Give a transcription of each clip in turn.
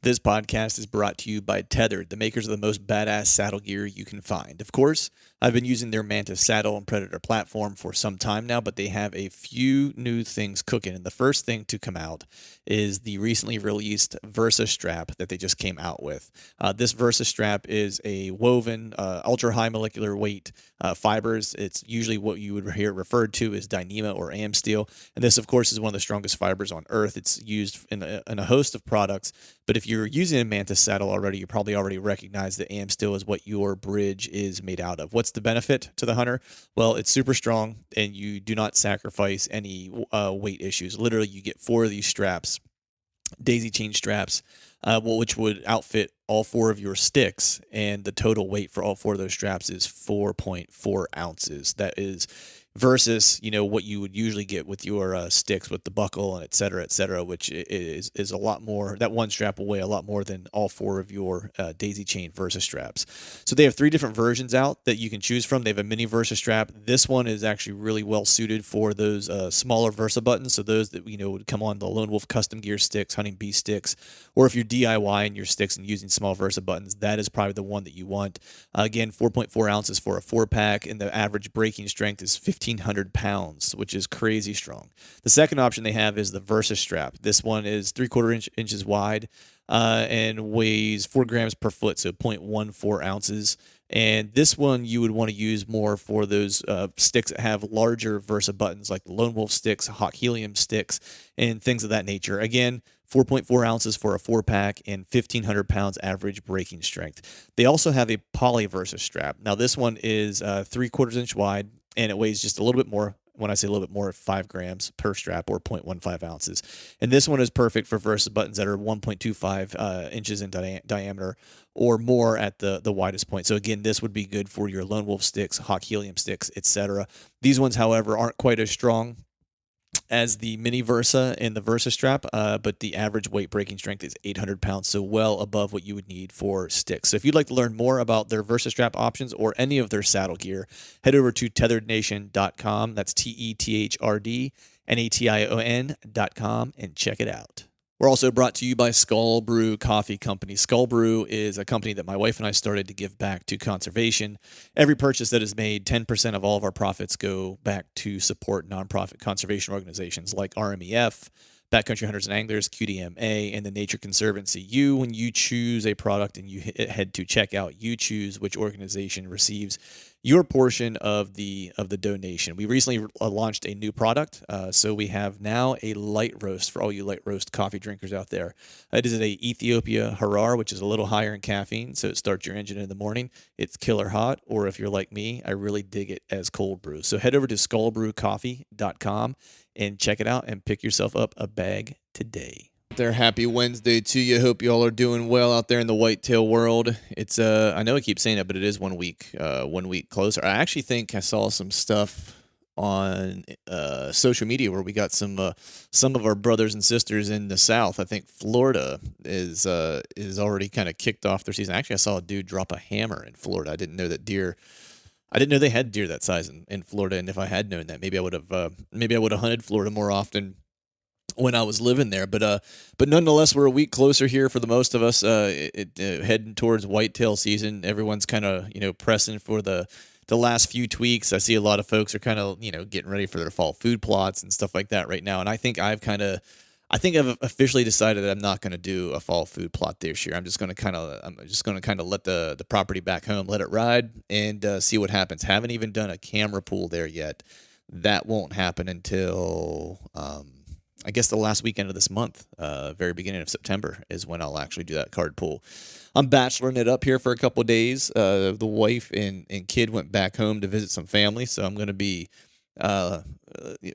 This podcast is brought to you by Tethered, the makers of the most badass saddle gear you can find. Of course, I've been using their Mantis saddle and Predator platform for some time now, but they have a few new things cooking. And the first thing to come out is the recently released Versa strap that they just came out with. This Versa strap is a woven, ultra high molecular weight fibers. It's usually what you would hear referred to as Dyneema or AM steel. And this, of course, is one of the strongest fibers on earth. It's used in a host of products. But if you're using a Mantis saddle already, you probably already recognize that AM steel is what your bridge is made out of. What's the benefit to the hunter? Well, it's super strong, and you do not sacrifice any weight issues. Literally, you get 4 of these straps, daisy chain straps, which would outfit all 4 of your sticks, and the total weight for all 4 of those straps is 4.4 ounces. That is versus, what you would usually get with your sticks with the buckle and et cetera, which is a lot more. That one strap will weigh a lot more than all 4 of your daisy chain Versa straps. So they have 3 different versions out that you can choose from. They have a mini Versa strap. This one is actually really well suited for those smaller Versa buttons. So those that, would come on the Lone Wolf custom gear sticks, hunting bee sticks, or if you're DIYing your sticks and using small Versa buttons, that is probably the one that you want. Again, 4.4 ounces for a 4-pack, and the average breaking strength is 1,500 pounds, which is crazy strong. The second option they have is the Versa strap. This one is 3/4 inches wide and weighs 4 grams per foot, so 0.14 ounces. And this one you would want to use more for those sticks that have larger Versa buttons, like the Lone Wolf sticks, Hawk Helium sticks, and things of that nature. Again, 4.4 ounces for a 4-pack and 1,500 pounds average breaking strength. They also have a poly Versa strap. Now, this one is 3/4 inch wide, and it weighs just a little bit more. When I say a little bit more, 5 grams per strap, or 0.15 ounces. And this one is perfect for Versa buttons that are 1.25 inches in diameter or more at the widest point. So again, this would be good for your Lone Wolf sticks, Hawk Helium sticks, etc. These ones, however, aren't quite as strong as the mini Versa and the Versa strap, but the average weight breaking strength is 800 pounds, so well above what you would need for sticks. So if you'd like to learn more about their Versa strap options or any of their saddle gear, head over to tetherednation.com. That's TETHRDNATION.com and check it out. We're also brought to you by Skull Brew Coffee Company. Skull Brew is a company that my wife and I started to give back to conservation. Every purchase that is made, 10% of all of our profits go back to support nonprofit conservation organizations like RMEF, Backcountry Hunters and Anglers, QDMA, and the Nature Conservancy. When you choose a product and you head to checkout, you choose which organization receives your portion of the donation. We recently launched a new product, so we have now a light roast for all you light roast coffee drinkers out there. It is a Ethiopia Harar, which is a little higher in caffeine, so it starts your engine in the morning. It's killer hot, or if you're like me, I really dig it as cold brew. So head over to skullbrewcoffee.com and check it out and pick yourself up a bag today. There, happy Wednesday to you. Hope y'all are doing well out there in the whitetail world. It's I know I keep saying it, but it is 1 week closer. I actually think I saw some stuff on social media where we got some of our brothers and sisters in the South. I think Florida is already kind of kicked off their season. Actually, I saw a dude drop a hammer in Florida. I didn't know they had deer that size in Florida, and if I had known that, maybe I would have hunted Florida more often when I was living there. But nonetheless, we're a week closer here for the most of us. Heading towards whitetail season. Everyone's kind of pressing for the last few tweaks. I see a lot of folks are kind of getting ready for their fall food plots and stuff like that right now. And I think I've officially decided that I'm not going to do a fall food plot this year. I'm just going to kind of let the property back home, let it ride, and see what happens. Haven't even done a camera pool there yet. That won't happen until I guess the last weekend of this month, very beginning of September is when I'll actually do that card pool. I'm bacheloring it up here for a couple of days. The wife and kid went back home to visit some family, so I'm going to be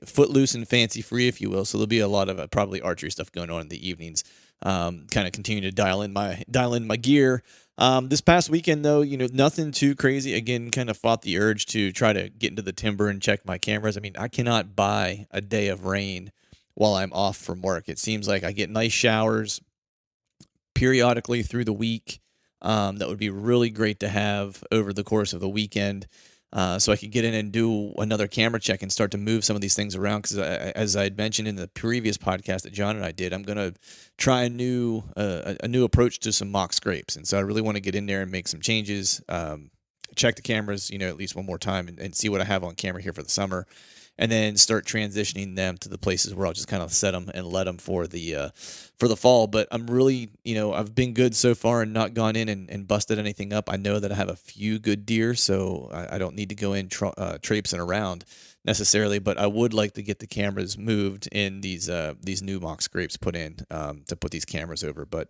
footloose and fancy free, if you will. So there'll be a lot of probably archery stuff going on in the evenings. Kind of continue to dial in my gear. This past weekend, though, nothing too crazy. Again, kind of fought the urge to try to get into the timber and check my cameras. I mean, I cannot buy a day of rain while I'm off from work. It seems like I get nice showers periodically through the week. That would be really great to have over the course of the weekend. so I could get in and do another camera check and start to move some of these things around. Because as I had mentioned in the previous podcast that John and I did, I'm going to try a new approach to some mock scrapes, and so I really want to get in there and make some changes. Check the cameras, at least one more time, and see what I have on camera here for the summer, and then start transitioning them to the places where I'll just kind of set them and let them for the fall. But I'm really, I've been good so far and not gone in and busted anything up. I know that I have a few good deer, so I don't need to go in traipsing around necessarily, but I would like to get the cameras moved in these new mock scrapes put in to put these cameras over. But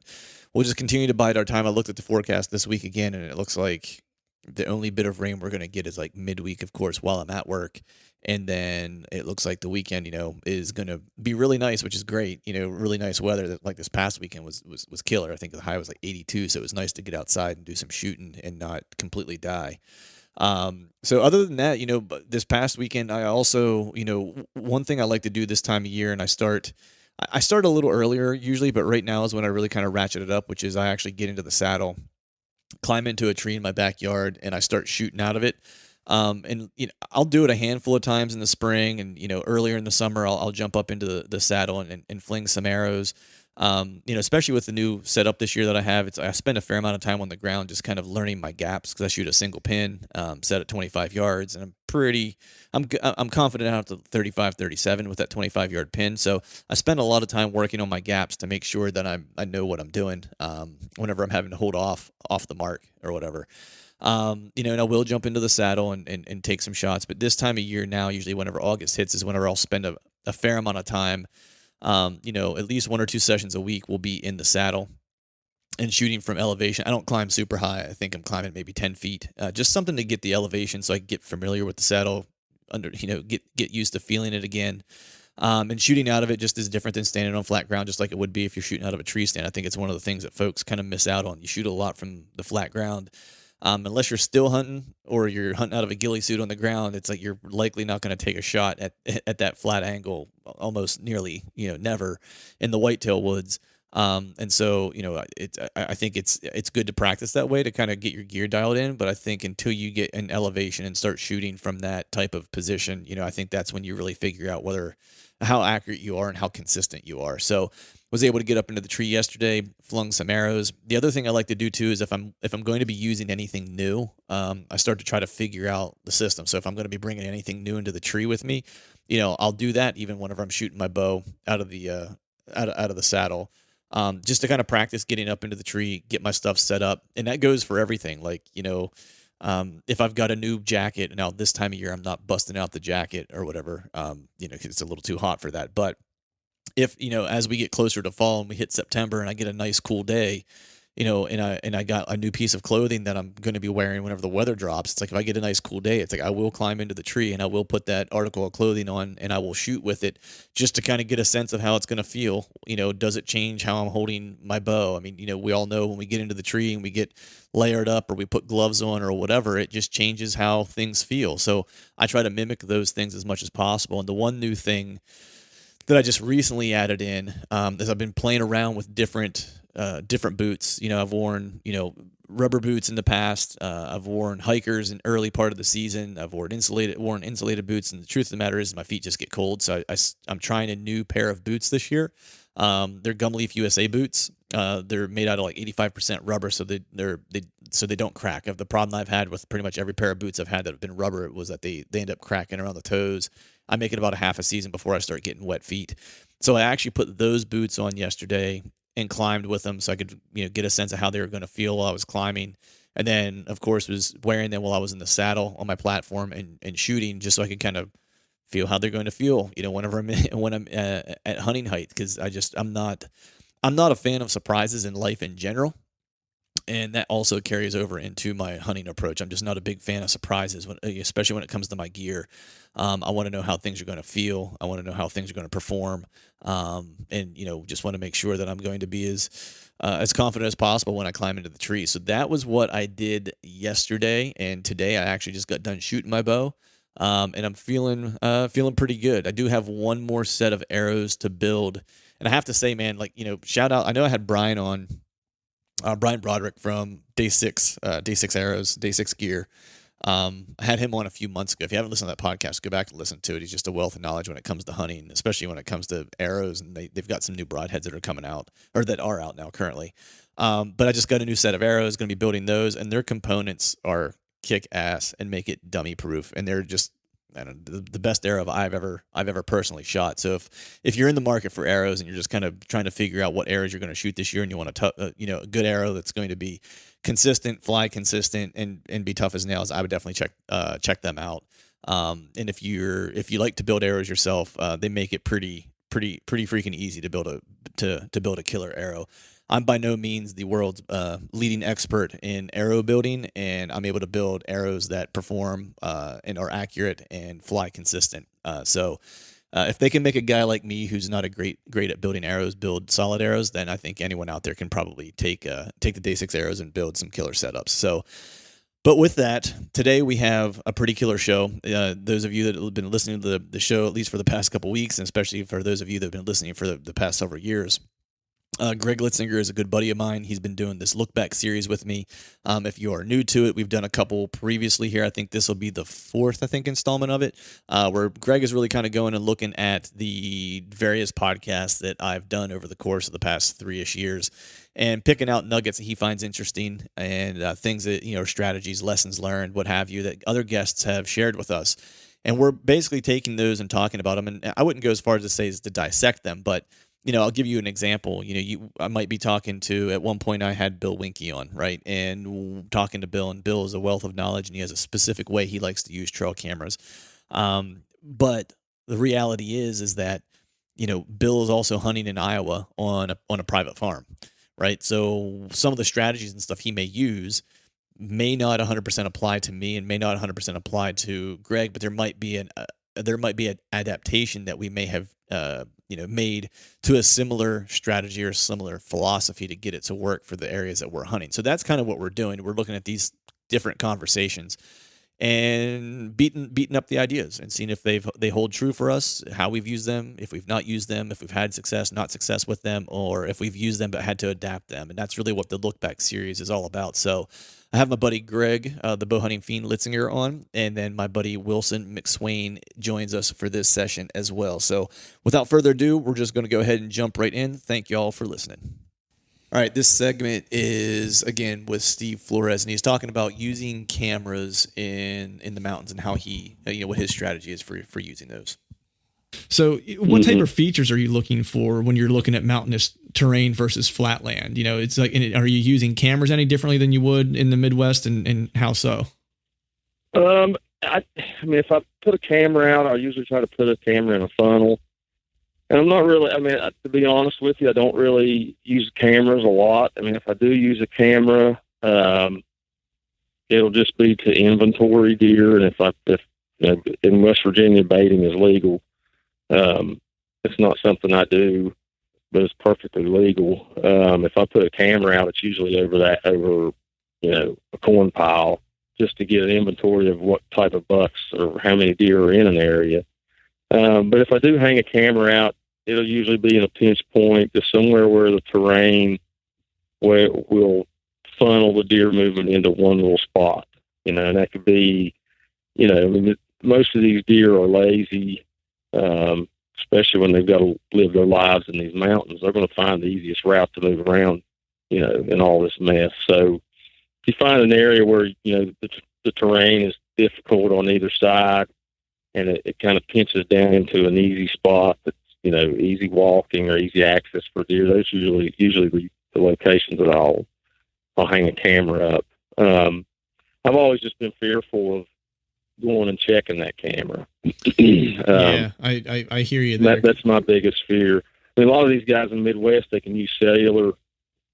we'll just continue to bide our time. I looked at the forecast this week again, and it looks like the only bit of rain we're going to get is like midweek, of course, while I'm at work. And then it looks like the weekend, is going to be really nice, which is great. Really nice weather. Like this past weekend was killer. I think the high was like 82, so it was nice to get outside and do some shooting and not completely die. So other than that, this past weekend, I also, one thing I like to do this time of year, and I start a little earlier usually, but right now is when I really kind of ratchet it up, which is I actually get into the saddle, climb into a tree in my backyard, and I start shooting out of it. And I'll do it a handful of times in the spring, and earlier in the summer, I'll jump up into the saddle and fling some arrows. Especially with the new setup this year that I have, I spend a fair amount of time on the ground just kind of learning my gaps, because I shoot a single pin, set at 25 yards, and I'm confident out to 35, 37 with that 25-yard pin. So I spend a lot of time working on my gaps to make sure that I know what I'm doing whenever I'm having to hold off the mark or whatever. And I will jump into the saddle and take some shots. But this time of year now, usually whenever August hits, is whenever I'll spend a fair amount of time. At least 1 or 2 sessions a week will be in the saddle and shooting from elevation. I don't climb super high. I think I'm climbing maybe 10 feet, just something to get the elevation so I can get familiar with the saddle, get used to feeling it again. And shooting out of it just is different than standing on flat ground, just like it would be if you're shooting out of a tree stand. I think it's one of the things that folks kind of miss out on. You shoot a lot from the flat ground. Unless you're still hunting or you're hunting out of a ghillie suit on the ground, it's like you're likely not going to take a shot at that flat angle, almost nearly, never in the whitetail woods. And so, I think it's good to practice that way to kind of get your gear dialed in. But I think until you get an elevation and start shooting from that type of position, I think that's when you really figure out how accurate you are and how consistent you are. So was able to get up into the tree yesterday, flung some arrows. The other thing I like to do too is if I'm going to be using anything new, I start to try to figure out the system. So if I'm going to be bringing anything new into the tree with me, I'll do that even whenever I'm shooting my bow out of the out of the saddle, just to kind of practice getting up into the tree, get my stuff set up, and that goes for everything. Like if I've got a new jacket, now this time of year I'm not busting out the jacket or whatever, 'cause it's a little too hot for that, but if as we get closer to fall and we hit September and I get a nice cool day, and I got a new piece of clothing that I'm going to be wearing whenever the weather drops. It's like if I get a nice cool day, it's like I will climb into the tree and I will put that article of clothing on and I will shoot with it just to kind of get a sense of how it's going to feel. Does it change how I'm holding my bow? I mean, we all know when we get into the tree and we get layered up or we put gloves on or whatever, it just changes how things feel. So I try to mimic those things as much as possible. And the one new thing that I just recently added in is I've been playing around with different boots. I've worn rubber boots in the past. I've worn hikers in early part of the season. I've worn insulated boots, and the truth of the matter is my feet just get cold. So I'm trying a new pair of boots this year. They're Gumleaf USA boots. They're made out of like 85% rubber, so they don't crack. The problem I've had with pretty much every pair of boots I've had that have been rubber was that they end up cracking around the toes. I make it about a half a season before I start getting wet feet. So I actually put those boots on yesterday and climbed with them so I could get a sense of how they were going to feel while I was climbing. And then, of course, was wearing them while I was in the saddle on my platform and shooting, just so I could kind of feel how they're going to feel, whenever when I'm at hunting height, because I'm not a fan of surprises in life in general. And that also carries over into my hunting approach. I'm just not a big fan of surprises, especially when it comes to my gear. I want to know how things are going to feel. I want to know how things are going to perform. And just want to make sure that I'm going to be as confident as possible when I climb into the tree. So that was what I did yesterday. And today I actually just got done shooting my bow. And I'm feeling pretty good. I do have one more set of arrows to build. And I have to say, man, shout out. I know I had Brian on. Brian Broderick from Day 6 Arrows, Day 6 Gear. I had him on a few months ago. If you haven't listened to that podcast, go back and listen to it. He's just a wealth of knowledge when it comes to hunting, especially when it comes to arrows. And they've got some new broadheads that are coming out, or that are out now currently. But I just got a new set of arrows, going to be building those, and their components are kick ass and make it dummy proof. And they're just, I don't know, the best arrow I've ever personally shot. So if you're in the market for arrows and you're just kind of trying to figure out what arrows you're going to shoot this year, and you want a a good arrow that's going to be consistent, fly consistent, and be tough as nails, I would definitely check them out. And if you like to build arrows yourself, they make it pretty freaking easy to build a killer arrow. I'm by no means the world's leading expert in arrow building, and I'm able to build arrows that perform and are accurate and fly consistent. So if they can make a guy like me, who's not a great at building arrows, build solid arrows, then I think anyone out there can probably take the Day 6 arrows and build some killer setups. So, but with that, today we have a pretty killer show. Those of you that have been listening to the show, at least for the past couple weeks, and especially for those of you that have been listening for the past several years, Greg Litzinger is a good buddy of mine. He's been doing this look back series with me. If you are new to it, we've done a couple previously here. I think this will be the fourth, installment of it, where Greg is really kind of going and looking at the various podcasts that I've done over the course of the past 3-ish years and picking out nuggets that he finds interesting and things that, strategies, lessons learned, what have you, that other guests have shared with us. And we're basically taking those and talking about them. And I wouldn't go as far as to say is to dissect them, but I'll give you an example. I might be talking to, at one point I had Bill Winke on, right? And talking to Bill, and Bill is a wealth of knowledge, and he has a specific way he likes to use trail cameras. But the reality is that, Bill is also hunting in Iowa on a private farm, right? So some of the strategies and stuff he may use may not 100% apply to me and may not 100% apply to Greg, but there might be an adaptation that we may have made to a similar strategy or similar philosophy to get it to work for the areas that we're hunting. So that's kind of what we're doing. We're looking at these different conversations and beating up the ideas and seeing if they hold true for us, how we've used them, if we've not used them, if we've had success, not success with them, or if we've used them but had to adapt them. And that's really what the Look Back series is all about. So I have my buddy Greg, the bow hunting fiend Litzinger, on, and then my buddy Wilson McSwain joins us for this session as well. So without further ado, we're just going to go ahead and jump right in. Thank you all for listening. All right, this segment is, again, with Steve Flores, and he's talking about using cameras in the mountains and how he, what his strategy is for using those. So what type of features are you looking for when you're looking at mountainous terrain versus flatland? It's like, are you using cameras any differently than you would in the Midwest, and how so? I mean, if I put a camera out, I usually try to put a camera in a funnel. And I'm not really, to be honest with you, I don't really use cameras a lot. I mean, if I do use a camera, it'll just be to inventory deer. And if in West Virginia, baiting is legal. It's not something I do, but it's perfectly legal. If I put a camera out, it's usually over a corn pile, just to get an inventory of what type of bucks or how many deer are in an area. But if I do hang a camera out, it'll usually be in a pinch point, just somewhere where the terrain will funnel the deer movement into one little spot. And that could be, most of these deer are lazy, especially when they've got to live their lives in these mountains. They're going to find the easiest route to move around, in all this mess. So if you find an area where, the terrain is difficult on either side, and it kind of pinches down into an easy spot that's, easy walking or easy access for deer, those usually the locations that I'll hang a camera up. I've always just been fearful of going and checking that camera. Yeah, I hear you there. That's my biggest fear. I mean, a lot of these guys in the Midwest, they can use cellular,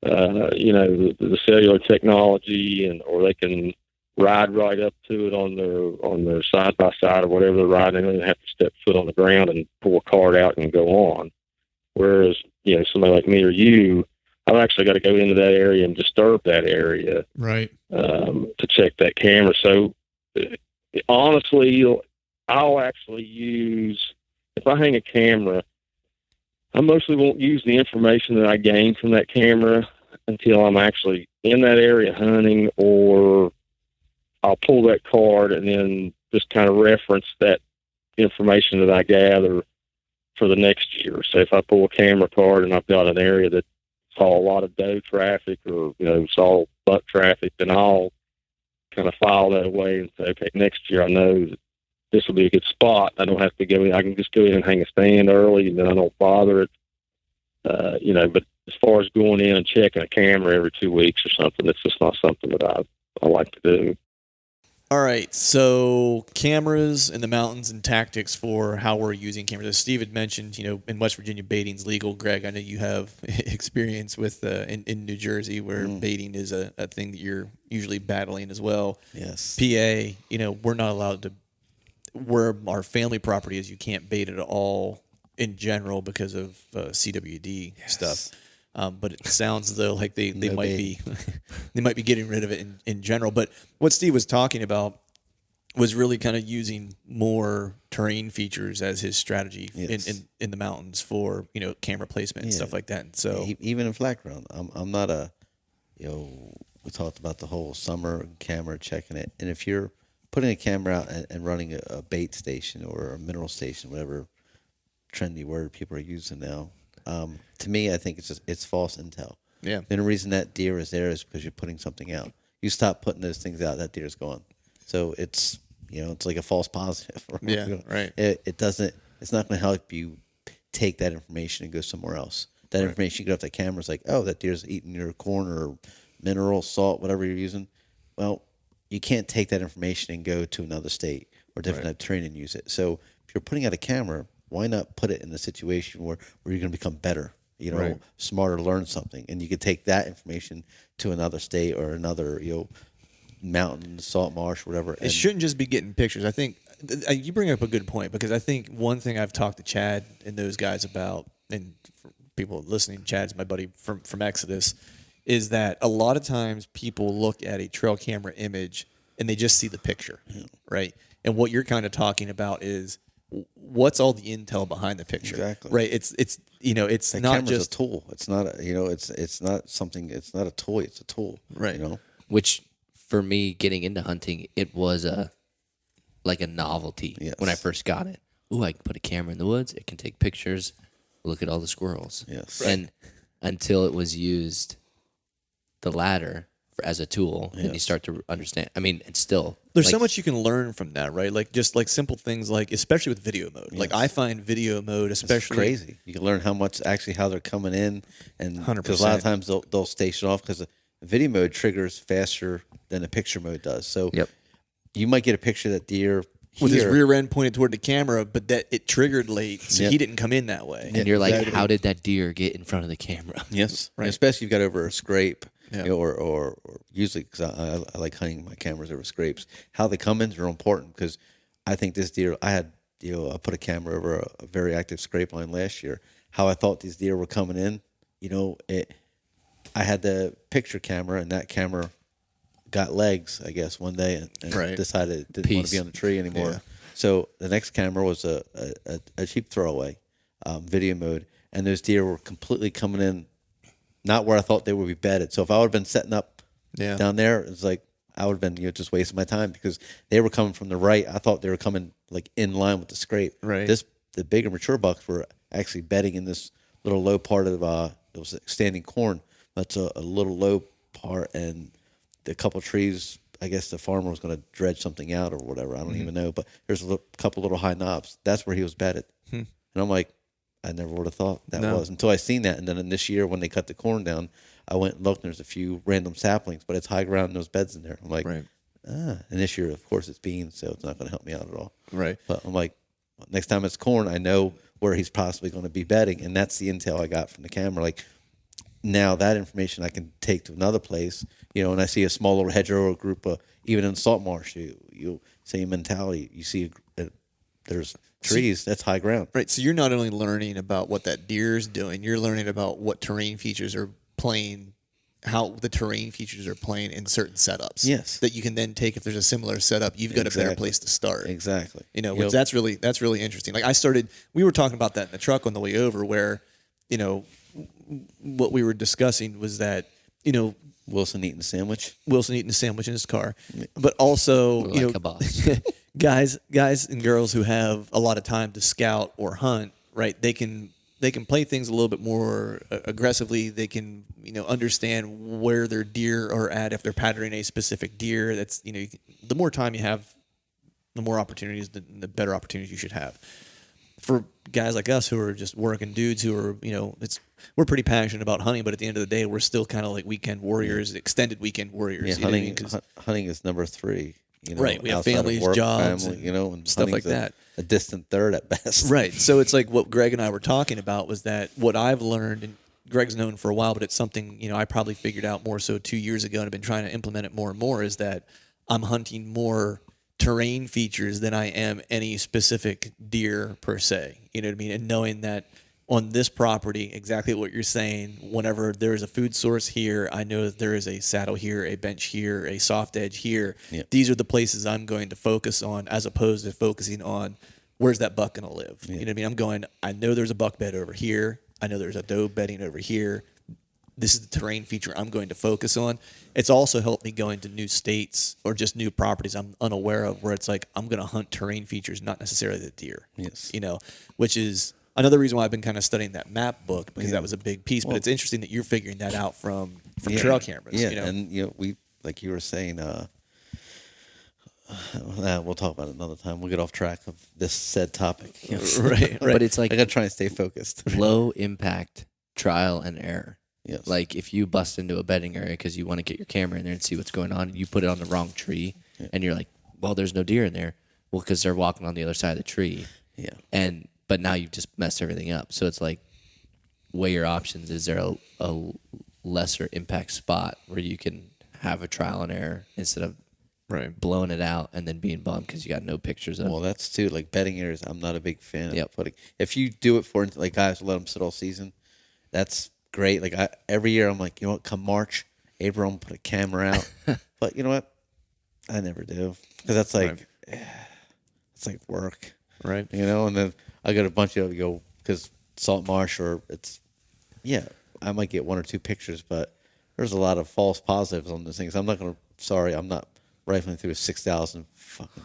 the cellular technology, or they can ride right up to it on their side by side or whatever they're riding. They don't even have to step foot on the ground and pull a card out and go on. Whereas, somebody like me or you, I've actually got to go into that area and disturb that area, right, to check that camera. So honestly, I'll actually use, if I hang a camera, I mostly won't use the information that I gain from that camera until I'm actually in that area hunting, or I'll pull that card and then just kind of reference that information that I gather for the next year. So if I pull a camera card and I've got an area that saw a lot of doe traffic or, saw buck traffic, then I'll kind of file that away and say, okay, next year I know that this will be a good spot. I don't have to go in. I can just go in and hang a stand early, and then I don't bother it. But as far as going in and checking a camera every 2 weeks or something, it's just not something that I like to do. All right, so cameras in the mountains and tactics for how we're using cameras. As Steve had mentioned, in West Virginia, baiting's legal. Greg, I know you have experience with in New Jersey where baiting is a thing that you're usually battling as well. Yes. PA, we're not allowed to. Where our family property is, you can't bait at all in general because of CWD stuff. But it sounds as though like they might be they might be getting rid of it in general. But what Steve was talking about was really kind of using more terrain features as his strategy in the mountains for camera placement and stuff like that. And so even in flat ground, I'm not a we talked about the whole summer camera checking it, and if you're putting a camera out and running a bait station or a mineral station, whatever trendy word people are using now. To me, I think it's false intel. Yeah. The only reason that deer is there is because you're putting something out. You stop putting those things out, that deer's gone. So it's it's like a false positive. Yeah, right. It doesn't. It's not going to help you take that information and go somewhere else. That information you get off that camera is like, oh, that deer's eating your corn or mineral, salt, whatever you're using. Well, you can't take that information and go to another state or different type of terrain and use it. So if you're putting out a camera, why not put it in a situation where you're going to become better, smarter, learn something, and you could take that information to another state or another, mountain, salt marsh, whatever. It shouldn't just be getting pictures. I think you bring up a good point, because I think one thing I've talked to Chad and those guys about, and for people listening, Chad's my buddy from Exodus, is that a lot of times people look at a trail camera image and they just see the picture, right? And what you're kind of talking about is what's all the intel behind the picture, exactly, right? It's that not just a tool. It's not it's not something. It's not a toy. It's a tool, right? Which for me, getting into hunting, it was like a novelty when I first got it. Ooh, I can put a camera in the woods. It can take pictures. Look at all the squirrels. Yes, and until it was used, the latter as a tool, and you start to understand. I mean, it's still there's so much you can learn from that, right? Like just like simple things, like especially with video mode. Yes. Like I find video mode especially it's crazy. You can learn how they're coming in, and 100%. Because a lot of times they'll station off because the video mode triggers faster than the picture mode does. So you might get a picture of that deer with his rear end pointed toward the camera, but that it triggered late, so he didn't come in that way. And you're like, how did that deer get in front of the camera? Yes, right. Especially if you've got over a scrape. Or usually, because I like hunting my cameras over scrapes. How they come in is real important, because I think this deer, I put a camera over a very active scrape line last year. How I thought these deer were coming in, I had the picture camera, and that camera got legs, I guess, one day, and decided it didn't want to be on the tree anymore. Yeah. So the next camera was a cheap throwaway, video mode, and those deer were completely coming in. Not where I thought they would be bedded. So if I would have been setting up down there, it's like I would have been just wasting my time, because they were coming from the right. I thought they were coming like in line with the scrape. Right. The bigger mature bucks were actually bedding in this little low part of it was standing corn. That's a little low part, and the couple trees. I guess the farmer was going to dredge something out or whatever. I don't even know. But there's a couple little high knobs. That's where he was bedded, and I'm like, I never would have thought that was until I seen that. And then in this year, when they cut the corn down, I went and looked, and there's a few random saplings, but it's high ground and those beds in there. I'm like, And this year, of course, it's beans, so it's not going to help me out at all. Right. But I'm like, next time it's corn, I know where he's possibly going to be bedding. And that's the intel I got from the camera. Like, now that information I can take to another place, and I see a small little hedgerow group, even in the salt marsh, you same mentality. You see there's trees, that's high ground. Right. So you're not only learning about what that deer is doing, you're learning about what terrain features are playing, how the terrain features are playing in certain setups. Yes. That you can then take, if there's a similar setup, you've got a better place to start. Exactly. Which that's really interesting. Like we were talking about that in the truck on the way over, where, what we were discussing was that, Wilson eating a sandwich. Wilson eating a sandwich in his car, but also Like a boss. guys and girls who have a lot of time to scout or hunt, right? They can play things a little bit more aggressively. They can understand where their deer are at if they're patterning a specific deer. That's the more time you have, the more opportunities, the better opportunities you should have. For guys like us who are just working dudes who are we're pretty passionate about hunting, but at the end of the day, we're still kind of like weekend warriors, extended weekend warriors. Yeah, hunting is number 3. Right, we have families, work, jobs, family, and stuff like that. A distant third at best. Right. So it's like what Greg and I were talking about was that what I've learned, and Greg's known for a while, but it's something I probably figured out more so 2 years ago, and I've been trying to implement it more and more. Is that I'm hunting more terrain features than I am any specific deer per se. You know what I mean? And knowing that on this property, exactly what you're saying, whenever there is a food source here, I know that there is a saddle here, a bench here, a soft edge here. Yep. These are the places I'm going to focus on, as opposed to focusing on where's that buck going to live. Yep. You know what I mean? I know there's a buck bed over here. I know there's a doe bedding over here. This is the terrain feature I'm going to focus on. It's also helped me going to new states or just new properties I'm unaware of, where it's like I'm going to hunt terrain features, not necessarily the deer. Yes. Which is another reason why I've been kind of studying that map book, because that was a big piece. But it's interesting that you're figuring that out from trail cameras. Yeah, and we, like you were saying, we'll talk about it another time. We'll get off track of this said topic. Right. But it's like I got to try and stay focused. low impact trial and error. Yes. Like if you bust into a bedding area because you want to get your camera in there and see what's going on, and you put it on the wrong tree, and you're like, well, there's no deer in there. Well, because they're walking on the other side of the tree. Yeah. But now you've just messed everything up. So it's like, weigh your options. Is there a lesser impact spot where you can have a trial and error instead of blowing it out and then being bummed because you got no pictures of? Well, that's too, like bedding areas, I'm not a big fan of putting. If you do it for, like, guys let them sit all season, that's great. Like, every year I'm like, come March, April, I'm going to put a camera out. But you know what? I never do. Because that's like, it's like work. Right. And then I got a bunch of because salt marsh, or I might get 1 or 2 pictures, but there's a lot of false positives on those things. I'm not rifling through 6,000 fucking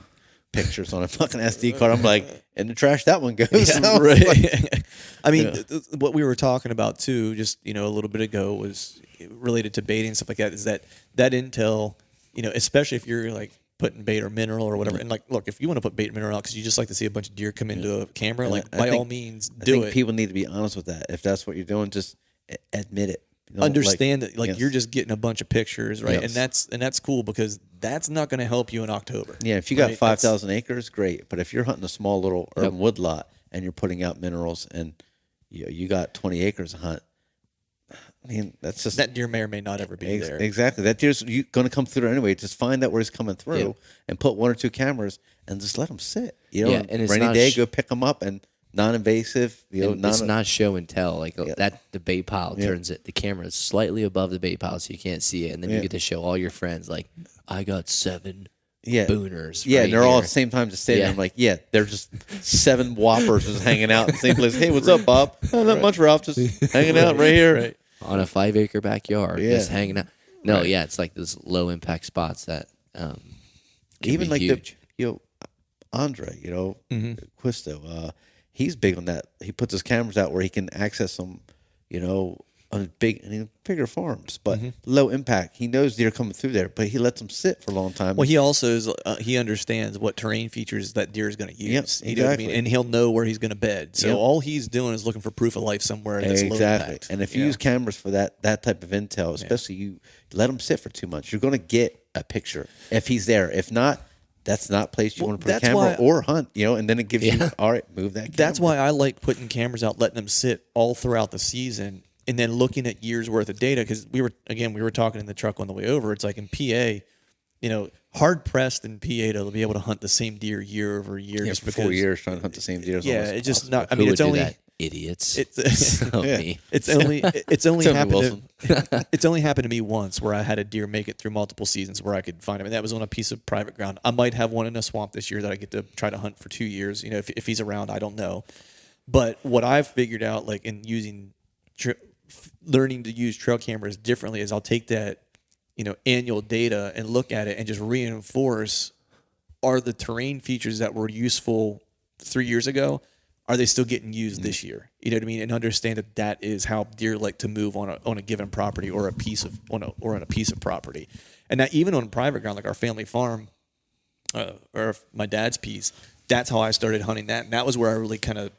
pictures on a fucking SD card. I'm like, in the trash that one goes. Yeah, right. I mean, what we were talking about too, just a little bit ago, was related to baiting and stuff like that. Is that intel, especially if you're like putting bait or mineral or whatever. And like, look, if you want to put bait and mineral out because you just like to see a bunch of deer come into a camera, And like by all means, do I think it. people need to be honest with that. If that's what you're doing, just admit it. Understand that you're just getting a bunch of pictures, right? Yes. And that's cool, because that's not going to help you in October. Yeah, if you got 5,000 acres, great. But if you're hunting a small little urban wood lot and you're putting out minerals and you got 20 acres to hunt, I mean, that's just... That deer may or may not ever be there. Exactly. That deer's going to come through there anyway. Just find out where he's coming through and put 1 or 2 cameras and just let them sit. And it's rainy not day, go pick them up, and non-invasive. It's not show and tell. Like that, the bait pile turns it. The camera is slightly above the bait pile, so you can't see it, and then you get to show all your friends. Like, I got 7 booners. Yeah, right and they're all here. at the same time just standing there. I'm like, they're just 7 whoppers just hanging out in the same place. Hey, what's up, Bob? Oh, not much, Ralph. Just hanging out right here. Right. On a 5-acre backyard, just hanging out. No, it's like those low impact spots that even like huge. Andre, Quisto, he's big on that. He puts his cameras out where he can access them, on bigger farms, but low impact. He knows deer coming through there, but he lets them sit for a long time. Well, he also is, he understands what terrain features that deer is going to use. Yep, You know what I mean? exactly. And he'll know where he's going to bed. So all he's doing is looking for proof of life somewhere that's low impact. And if you use cameras for that type of intel, especially you let them sit for 2 months, you're going to get a picture if he's there. If not, that's not a place you want to put a camera or hunt, and then it gives you, all right, move that camera. That's why I like putting cameras out, letting them sit all throughout the season, and then looking at years worth of data. Because we were talking in the truck on the way over. It's like in PA, hard pressed in PA to be able to hunt the same deer year over year. Yeah, just for because 4 years trying to hunt the same deer. It's just not. I Who mean, would it's do only that? Idiots. it's Me. it's only Tony happened. Wilson. It's only happened to me once where I had a deer make it through multiple seasons where I could find him, and that was on a piece of private ground. I might have one in a swamp this year that I get to try to hunt for 2 years. If he's around, I don't know. But what I've figured out, like in using, learning to use trail cameras differently, is I'll take that annual data and look at it and just reinforce, are the terrain features that were useful 3 years ago, are they still getting used this year? You know what I mean? And understand that is how deer like to move on a given property or on a piece of property. And that even on private ground, like our family farm, or my dad's piece, that's how I started hunting that. And that was where I really kind of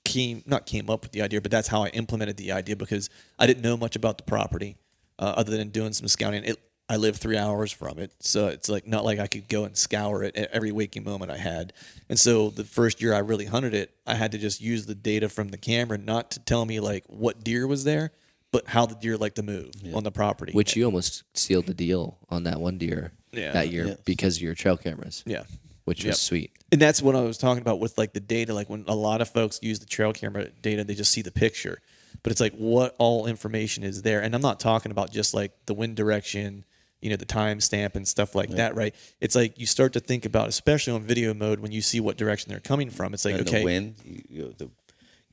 came up with the idea, but that's how I implemented the idea, because I didn't know much about the property other than doing some scouting. I live 3 hours from it, so it's like not like I could go and scour it at every waking moment I had. And so the first year I really hunted it, I had to just use the data from the camera, not to tell me like what deer was there, but how the deer like to move on the property. Which you almost sealed the deal on that one deer that year because of your trail cameras. Yeah. Which was sweet. And that's what I was talking about with like the data. Like when a lot of folks use the trail camera data, they just see the picture. But it's like what all information is there. And I'm not talking about just like the wind direction, the timestamp and stuff like that, right? It's like you start to think about, especially on video mode, when you see what direction they're coming from. It's like, and okay, the wind,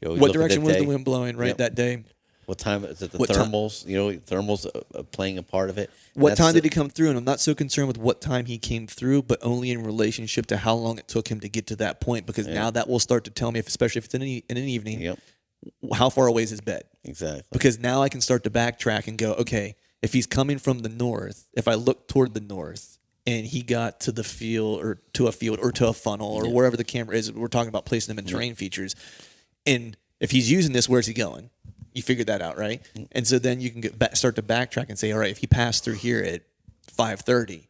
what direction was the wind blowing, right, that day? What time is it? The thermals, thermals playing a part of it. What time did he come through? And I'm not so concerned with what time he came through, but only in relationship to how long it took him to get to that point. Because now that will start to tell me, especially if it's in an evening, how far away is his bed? Exactly. Because now I can start to backtrack and go, okay, if he's coming from the north, if I look toward the north and he got to the field or to a funnel or wherever the camera is, we're talking about placing them in terrain features. And if he's using this, where's he going? You figured that out, right? And so then you can start to backtrack and say, all right, if he passed through here at 5:30,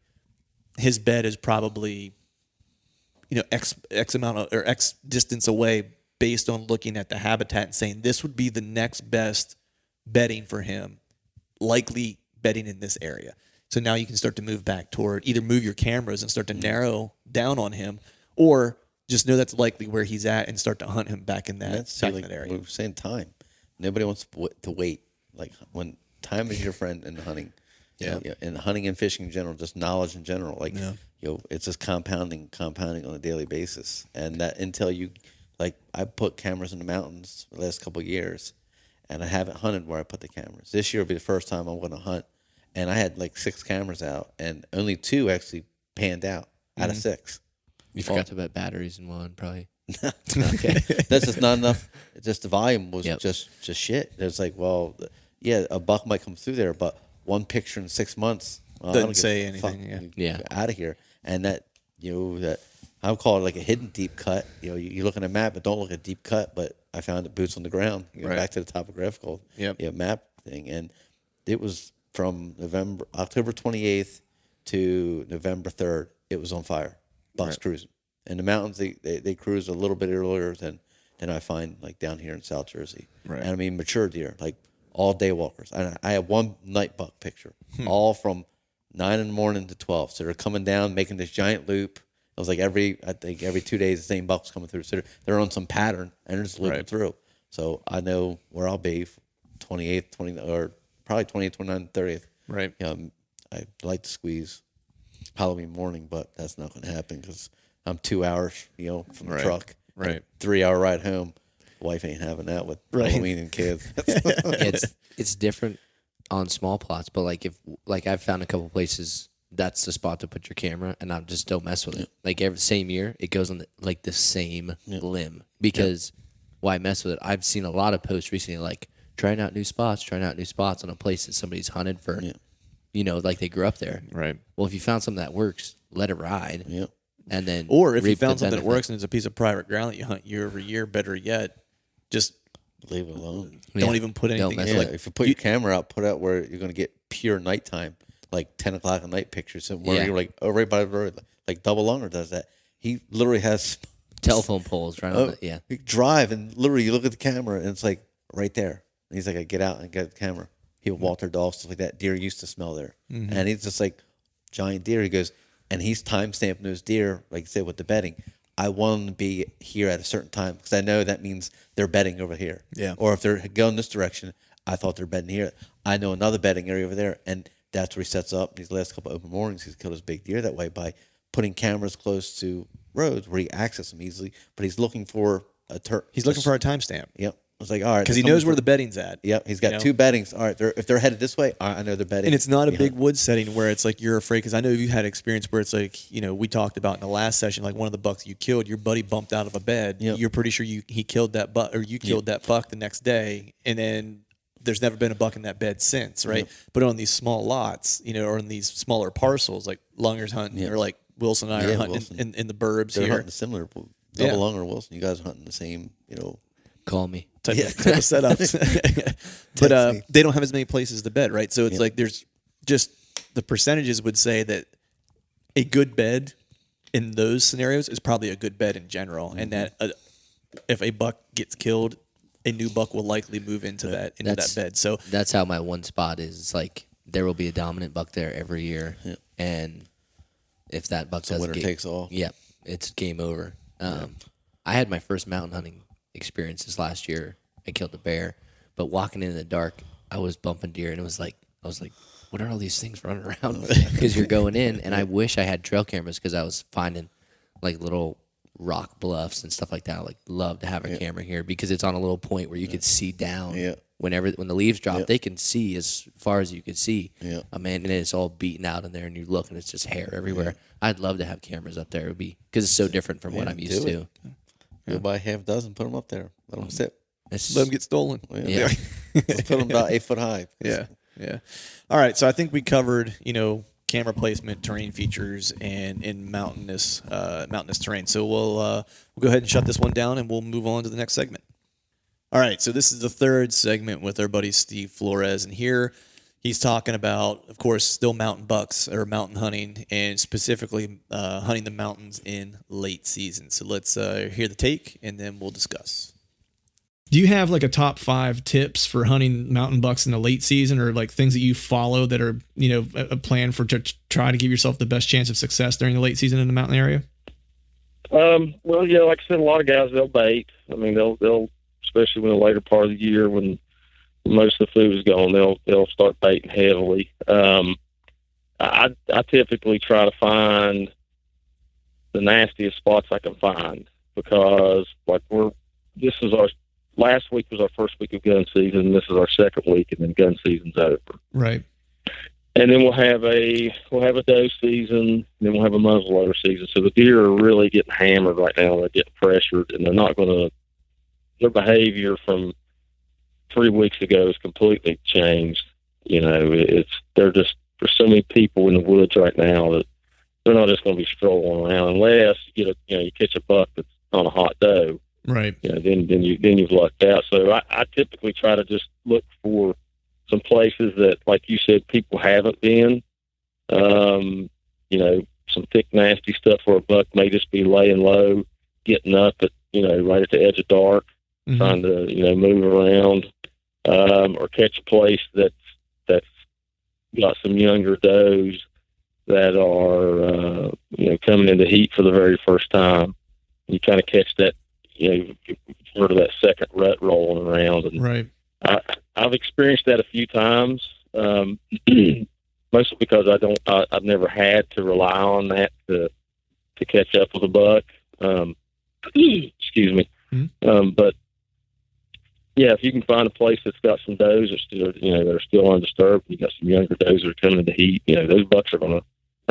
his bed is probably, X amount or X distance away based on looking at the habitat and saying this would be the next best bedding for him, likely bedding in this area. So now you can start to move back toward, either move your cameras and start to narrow down on him, or just know that's likely where he's at and start to hunt him back in that area. We were saying time. Nobody wants to wait. Like when time is your friend in hunting. And hunting and fishing in general, just knowledge in general. Like, it's just compounding on a daily basis. And that until I put cameras in the mountains the last couple of years, and I haven't hunted where I put the cameras. This year will be the first time I'm going to hunt. And I had like 6 cameras out, and only 2 actually panned out out of 6. You forgot to put batteries in one, probably. Okay, that's just not enough. Just the volume was just shit. It's like, well, a buck might come through there, but one picture in 6 months doesn't say anything. Out of here. And that that I would call it like a hidden deep cut. You look at a map, but don't look at deep cut. But I found it boots on the ground. Back to the topographical map thing, and it was from October 28th to November 3rd. It was on fire. Bucks cruising. In the mountains, they cruise a little bit earlier than I find like down here in South Jersey. Right. And I mean mature deer, like all day walkers. I have one night buck picture, all from 9 in the morning to 12. So they're coming down, making this giant loop. It was like every 2 days, the same buck's coming through. So they're on some pattern and they're just looping through. So I know where I'll be 28th, or probably 28th, 29th, 30th. Right. I like to squeeze Halloween morning, but that's not going to happen because I'm 2 hours, from the truck. Right. 3-hour ride home. Wife ain't having that with Halloween and kids. It's different on small plots, but I've found a couple places that's the spot to put your camera, and I just don't mess with it. Like every same year, it goes on the same limb because why mess with it? I've seen a lot of posts recently like trying out new spots on a place that somebody's hunted for, like they grew up there. Right. Well, if you found something that works, let it ride. Yep. And then, or if you found something that works and it's a piece of private ground that you hunt year over year, better yet, just leave it alone. Don't even put anything. If you put your camera out, put out where you're going to get pure nighttime, like 10 o'clock at night pictures, and where you're like, right by the road, like Double Lunger does that. He literally has telephone poles right on it. You drive and literally you look at the camera and it's like right there. And he's like, I get out and get the camera. He would walk their dogs, stuff like that. Deer used to smell there, and he's just like giant deer. He goes. And he's time stamping those deer, like you said, with the bedding. I want them to be here at a certain time because I know that means they're bedding over here. Yeah. Or if they're going this direction, I thought they're bedding here. I know another bedding area over there. And that's where he sets up. These last couple of open mornings, he's killed his big deer that way by putting cameras close to roads where he access them easily. But he's looking for He's looking for a timestamp. Yep. was like, all right, because he knows where the bedding's at. Yep, he's got two beddings. All right, if they're headed this way, all right, I know they're bedding. And it's not a big wood setting where it's like you're afraid, because I know you had experience where it's like, we talked about in the last session, like one of the bucks you killed, your buddy bumped out of a bed. Yep. You're pretty sure he killed that buck, or you killed that buck the next day, and then there's never been a buck in that bed since, right? Yep. But on these small lots, or in these smaller parcels, like Lunger's hunting, or like Wilson and I are hunting in the burbs they're here. Hunting similar. Double Lunger, Wilson, you guys are hunting the same, Call me. Type of setups. But they don't have as many places to bed, right? So it's like there's just the percentages would say that a good bed in those scenarios is probably a good bed in general, and that if a buck gets killed, a new buck will likely move into that bed. So that's how my one spot is. It's like there will be a dominant buck there every year, and if that buck doesn't winner takes all. Yeah, it's game over. I had my first mountain hunting experiences last year. I killed a bear, but walking in the dark, I was bumping deer, and I was like, what are all these things running around? Because you're going in, and I wish I had trail cameras because I was finding like little rock bluffs and stuff like that. I like love to have a camera here because it's on a little point where you could see down. Yeah. When the leaves drop, they can see as far as you can see. Yeah. Man, and it's all beaten out in there, and you look, and it's just hair everywhere. Yeah. I'd love to have cameras up there. It would be because it's so different from what I'm used to. Go buy half dozen, put them up there, let them sit. Let them get stolen. Yeah. Let's put them about 8 foot high. Yeah. All right, so I think we covered, camera placement, terrain features, and in mountainous terrain. So we'll go ahead and shut this one down, and we'll move on to the next segment. All right, so this is the third segment with our buddy Steve Flores, and here he's talking about, of course, still mountain bucks or mountain hunting, and specifically hunting the mountains in late season. So let's hear the take, and then we'll discuss. Do you have like a top 5 tips for hunting mountain bucks in the late season, or like things that you follow that are, a plan to try to give yourself the best chance of success during the late season in the mountain area? Well, yeah, like I said, a lot of guys, they'll bait. I mean, they'll especially when the later part of the year when most of the food is gone, they'll start baiting heavily. I typically try to find the nastiest spots I can find because like last week was our first week of gun season. This is our second week, and then gun season's over. Right. And then we'll have a doe season, and then we'll have a muzzleloader season. So the deer are really getting hammered right now. They're getting pressured, and they're not going to. Their behavior from 3 weeks ago has completely changed. There's so many people in the woods right now that they're not just going to be strolling around unless you catch a buck that's on a hot doe. Right. Then you've lucked out. So I typically try to just look for some places that, like you said, people haven't been. Some thick, nasty stuff where a buck may just be laying low, getting up at right at the edge of dark, trying to move around, or catch a place that's got some younger does that are coming into heat for the very first time. You kind of catch that. Sort of that second rut rolling around. And right. I've experienced that a few times, mostly because I've never had to rely on that to catch up with a buck. Excuse me. Mm-hmm. But yeah, if you can find a place that's got some does that are still undisturbed, you got some younger does that are coming into heat. Those bucks are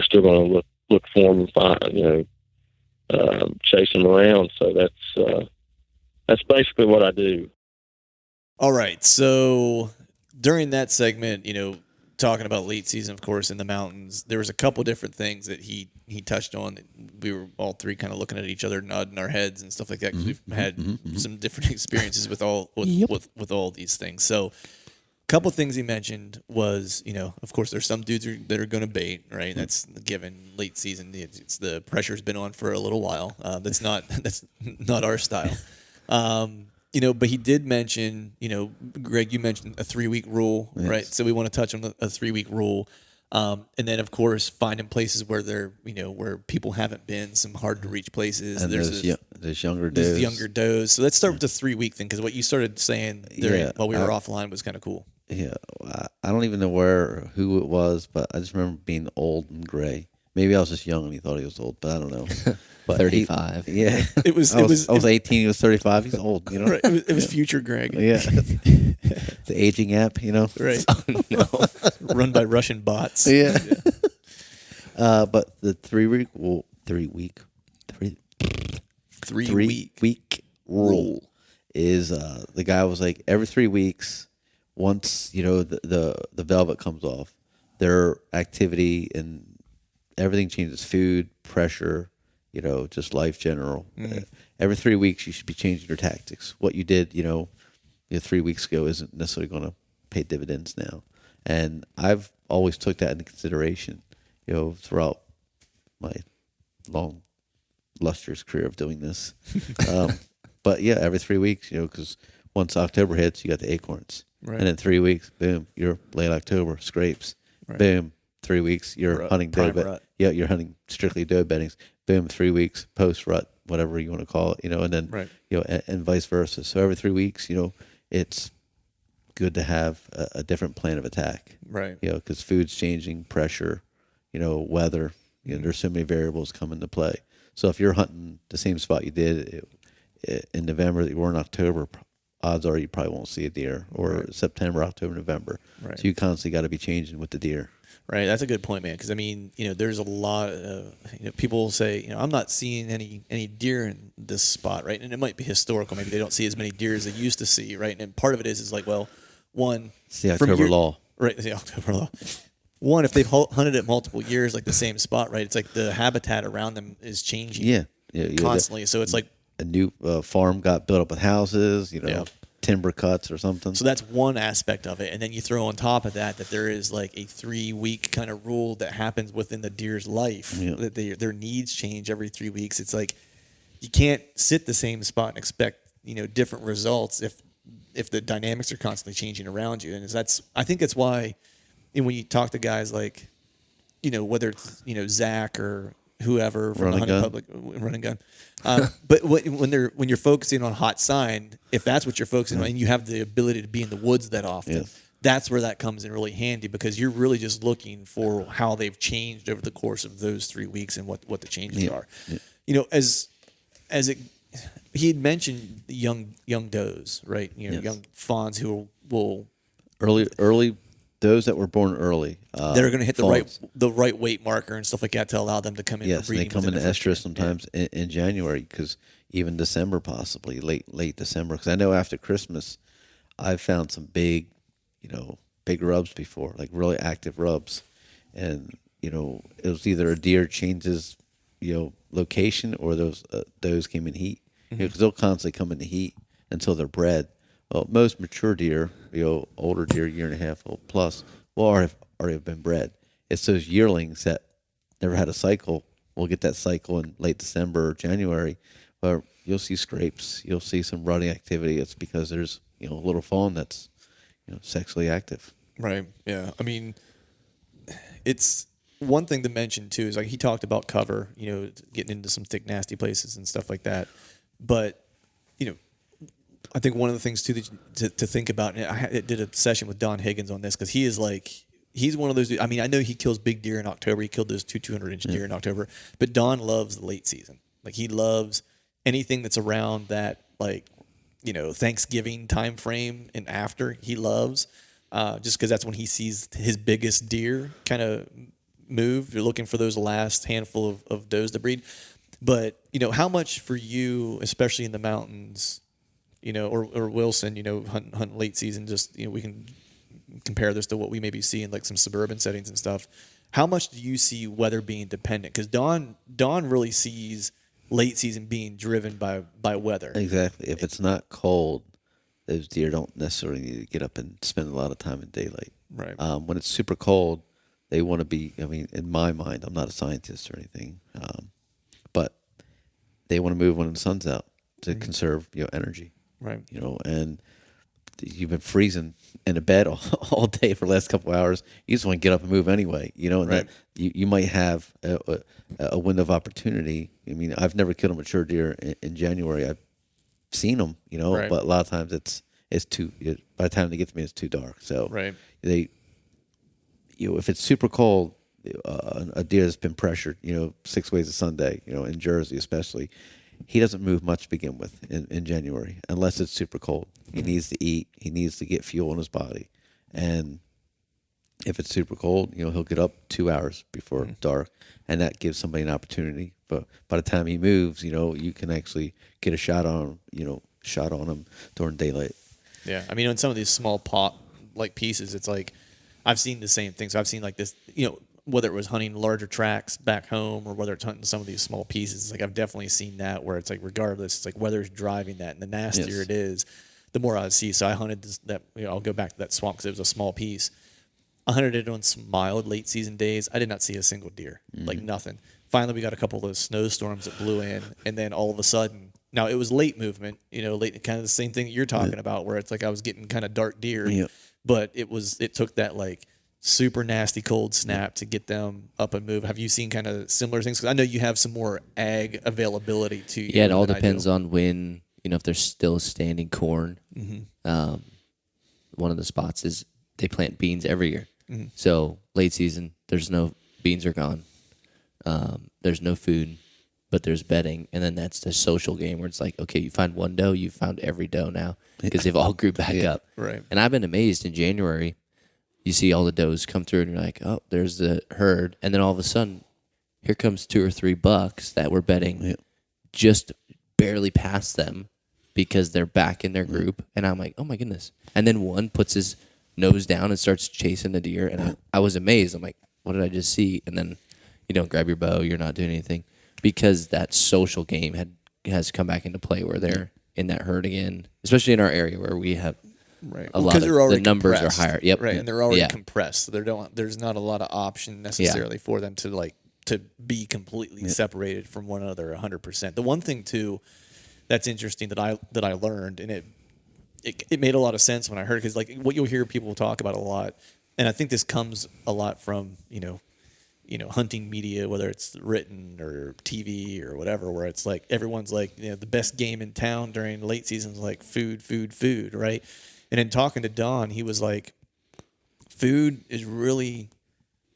still gonna look for them and find chase them around. So that's basically what I do. All right. So during that segment, talking about late season, of course, in the mountains, there was a couple different things that he touched on. That we were all three kind of looking at each other, nodding our heads and stuff like that because we've had some different experiences with all these things. So a couple things he mentioned was, of course, there's some dudes that are going to bait, right? That's given late season. It's the pressure's been on for a little while. That's not our style. But he did mention, Greg, you mentioned a 3-week rule, yes. Right? So we want to touch on a 3-week rule. And then, of course, finding places where where people haven't been, some hard to reach places. And there's younger does. There's younger does. So let's start with the 3-week thing, because what you started saying while we were offline was kind of cool. Yeah. I don't even know who it was, but I just remember being old and gray. Maybe I was just young and he thought he was old, but I don't know. But 35. Yeah, It was. I was 18. He was 35. He's old. You know. Right. It was future Greg. Yeah. The aging app. You know. Right. No. Run by Russian bots. Yeah. But the 3 week rule is the guy was like every 3 weeks, once the velvet comes off, their activity and everything changes. Food, pressure, just life general. Every 3 weeks, you should be changing your tactics. What you did, 3 weeks ago isn't necessarily going to pay dividends now. And I've always took that into consideration, throughout my long, lustrous career of doing this. But yeah, every 3 weeks, because once October hits, you got the acorns. Right. And in 3 weeks, boom, you're late October, scrapes. Right. Boom, 3 weeks, you're hunting doe rut. Yeah, you're hunting strictly doe beddings. Boom, 3 weeks, post rut, whatever you want to call it, and then, Right. And vice versa. So every 3 weeks, it's good to have a different plan of attack. Right. Because food's changing, pressure, weather, there's so many variables come into play. So if you're hunting the same spot you did in November that you were in October, odds are you probably won't see a deer, or Right. September, October, November. Right. So you constantly got to be changing with the deer. Right. That's a good point, man. Because there's a lot of people say, I'm not seeing any deer in this spot, right? And it might be historical. Maybe they don't see as many deer as they used to see, right? And part of it is like, well, one, It's the October law. right? The October law. One, if they've hunted it multiple years, like the same spot, right? It's like the habitat around them is changing, Yeah. constantly. So it's like, A new farm got built up with houses, Yeah. timber cuts or something. so that's one aspect of it, and then you throw on top of that there is like a 3 week kind of rule that happens within the deer's life. Yeah. That their needs change every 3 weeks. It's like you can't sit the same spot and expect different results if the dynamics are constantly changing around you. And I think that's why when you talk to guys like whether it's Zach or whoever from Run the and hunting gun. public, run and gun. But when you're focusing on hot sign, if that's what you're focusing on, and you have the ability to be in the woods that often, Yes. that's where that comes in really handy, because you're really just looking for how they've changed over the course of those 3 weeks and what the changes are. Yeah. As it, he had mentioned young does, right? Yes. Young fawns who will Early, those that were born early. they're going to hit fawns. the right weight marker and stuff like that to allow them to come in. Yes, for and they breeding come within into the first year. estrus sometimes in January, because even December, possibly late December. Because I know after Christmas, I've found some big rubs before, like really active rubs, and it was either a deer changes location, or those came in heat, because they'll constantly come into heat until they're bred. Well, most mature deer, older deer, year and a half old plus, will already have been bred. It's those yearlings that never had a cycle. We'll get that cycle in late December or January, where you'll see scrapes, you'll see some rutting activity. It's because there's a little fawn that's sexually active. Right. Yeah. I mean, it's one thing to mention too is like he talked about cover, getting into some thick, nasty places and stuff like that. But, I think one of the things too to think about, and I did a session with Don Higgins on this, because he's one of those. I mean, I know he kills big deer in October. He killed those 200-inch deer in October. But Don loves the late season. Like he loves anything that's around that, like Thanksgiving time frame and after. He loves just because that's when he sees his biggest deer kind of move. You're looking for those last handful of does to breed. But how much for you, especially in the mountains, or Wilson, hunt late season. Just we can compare this to what we maybe see in like some suburban settings and stuff. How much do you see weather being dependent? Because Don really sees late season being driven by weather. Exactly. If it's not cold, those deer don't necessarily need to get up and spend a lot of time in daylight. Right. When it's super cold, they want to be. I mean, in my mind, I'm not a scientist or anything, but they want to move when the sun's out to conserve energy. Right. And you've been freezing in a bed all day for the last couple of hours. You just want to get up and move anyway, and Right. that you might have a window of opportunity. I mean, I've never killed a mature deer in January. I've seen them, Right. but a lot of times it's too. By the time they get to me, it's too dark. So Right. if it's super cold, a deer that's been pressured, 6 ways a Sunday, in Jersey especially, he doesn't move much to begin with in January unless it's super cold. He needs to eat. He needs to get fuel in his body. And if it's super cold, he'll get up 2 hours before dark, and that gives somebody an opportunity. But by the time he moves, you can actually get a shot on him during daylight. Yeah, I mean, on some of these small pieces, it's like I've seen the same thing. So I've seen like this, whether it was hunting larger tracks back home or whether it's hunting some of these small pieces. It's like I've definitely seen that where it's like regardless, it's like weather's driving that, and the nastier it is, the more I see. So I hunted that. I'll go back to that swamp because it was a small piece. I hunted it on some mild late season days. I did not see a single deer, like nothing. Finally, we got a couple of those snowstorms that blew in, and then all of a sudden, now it was late movement, late, kind of the same thing that you're talking about, where it's like I was getting kind of dark deer, but it took that like super nasty cold snap to get them up and move. Have you seen kind of similar things? Because I know you have some more ag availability to you. Yeah, it all depends on when, if there's still standing corn. One of the spots is they plant beans every year. So late season, there's no beans are gone. There's no food, but there's bedding. And then that's the social game where it's like, okay, you find one doe, you found every doe now because they've all grew back up. Right. And I've been amazed in January. You see all the does come through, and you're like, oh, there's the herd. And then all of a sudden, here comes 2 or 3 bucks that were bedding just barely past them because they're back in their group. And I'm like, oh, my goodness. And then one puts his nose down and starts chasing the deer. And I was amazed. I'm like, what did I just see? And then you don't grab your bow. You're not doing anything because that social game has come back into play where they're in that herd again, especially in our area where we have – right. A lot of the numbers are higher. Yep. Right, and they're already compressed. So there's not a lot of option necessarily for them to be completely separated from one another 100%. The one thing too that's interesting that I learned, and it made a lot of sense when I heard it, because like what you'll hear people talk about a lot, and I think this comes a lot from hunting media, whether it's written or TV or whatever, where it's like everyone's like the best game in town during late season is like food, right? And in talking to Don, he was like, food is really